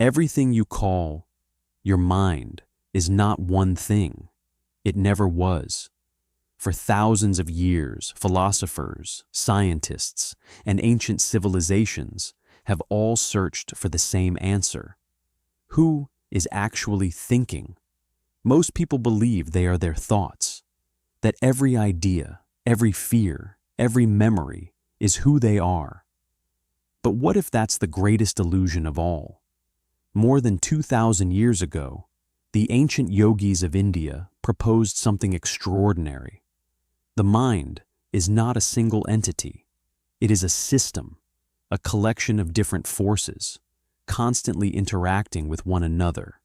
Everything you call your mind is not one thing. It never was. For thousands of years, philosophers, scientists, and ancient civilizations have all searched for the same answer. Who is actually thinking? Most people believe they are their thoughts, that every idea, every fear, every memory is who they are. But what if that's the greatest illusion of all? More than 2,000 years ago, the ancient yogis of India proposed something extraordinary. The mind is not a single entity. It is a system, a collection of different forces, constantly interacting with one another,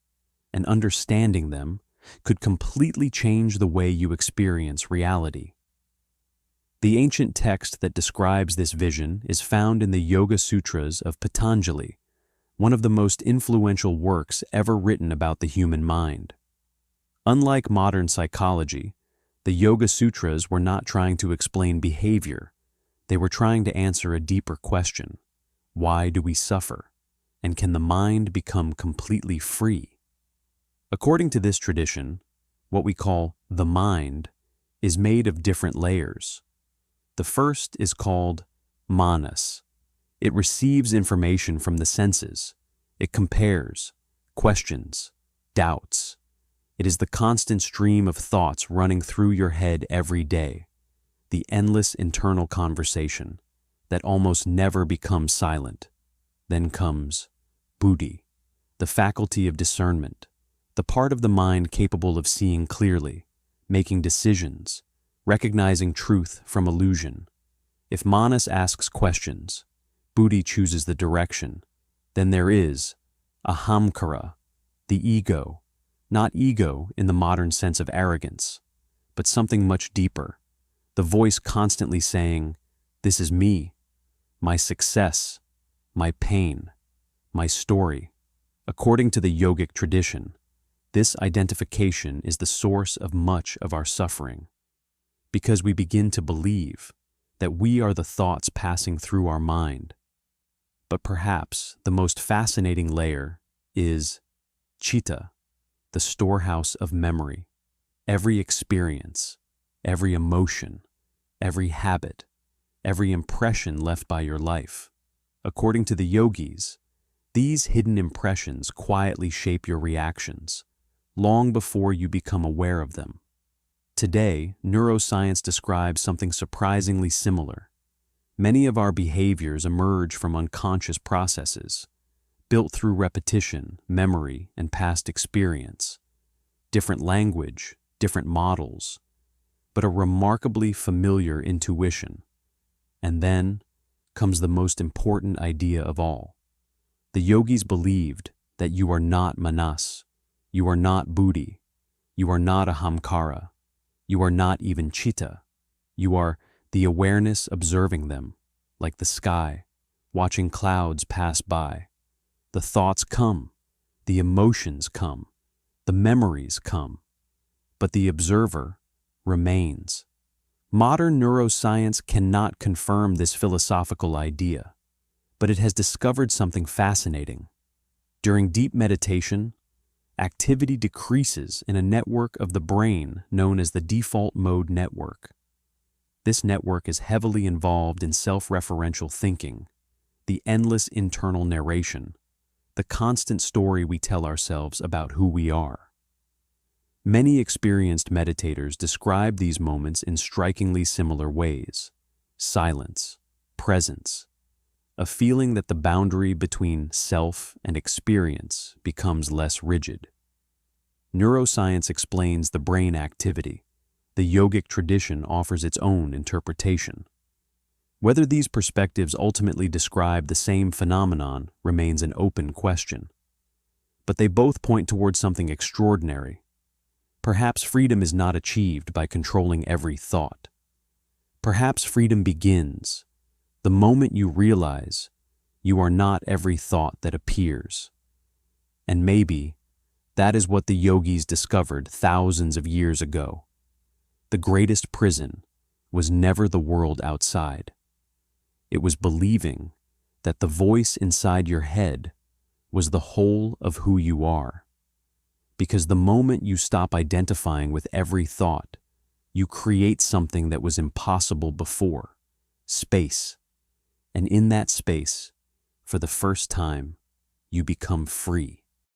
and understanding them could completely change the way you experience reality. The ancient text that describes this vision is found in the Yoga Sutras of Patanjali, one of the most influential works ever written about the human mind. Unlike modern psychology, the Yoga Sutras were not trying to explain behavior. They were trying to answer a deeper question. Why do we suffer? And can the mind become completely free? According to this tradition, what we call the mind is made of different layers. The first is called manas. It receives information from the senses. It compares, questions, doubts. It is the constant stream of thoughts running through your head every day, the endless internal conversation that almost never becomes silent. Then comes buddhi, the faculty of discernment, the part of the mind capable of seeing clearly, making decisions, recognizing truth from illusion. If manas asks questions, buddhi chooses the direction. Then there is ahamkara, the ego, not ego in the modern sense of arrogance, but something much deeper, the voice constantly saying, "This is me, my success, my pain, my story." According to the yogic tradition, this identification is the source of much of our suffering, because we begin to believe that we are the thoughts passing through our mind. But perhaps the most fascinating layer is chitta, the storehouse of memory. Every experience, every emotion, every habit, every impression left by your life. According to the yogis, these hidden impressions quietly shape your reactions, long before you become aware of them. Today, neuroscience describes something surprisingly similar. Many of our behaviors emerge from unconscious processes, built through repetition, memory, and past experience. Different language, different models, but a remarkably familiar intuition. And then comes the most important idea of all. The yogis believed that you are not manas, you are not buddhi, you are not ahamkara, you are not even chitta. You are the awareness observing them, like the sky, watching clouds pass by. The thoughts come, the emotions come, the memories come, but the observer remains. Modern neuroscience cannot confirm this philosophical idea, but it has discovered something fascinating. During deep meditation, activity decreases in a network of the brain known as the default mode network. This network is heavily involved in self-referential thinking, the endless internal narration, the constant story we tell ourselves about who we are. Many experienced meditators describe these moments in strikingly similar ways: silence, presence, a feeling that the boundary between self and experience becomes less rigid. Neuroscience explains the brain activity. The yogic tradition offers its own interpretation. Whether these perspectives ultimately describe the same phenomenon remains an open question. But they both point towards something extraordinary. Perhaps freedom is not achieved by controlling every thought. Perhaps freedom begins the moment you realize you are not every thought that appears. And maybe that is what the yogis discovered thousands of years ago. The greatest prison was never the world outside. It was believing that the voice inside your head was the whole of who you are. Because the moment you stop identifying with every thought, you create something that was impossible before, space. And in that space, for the first time, you become free.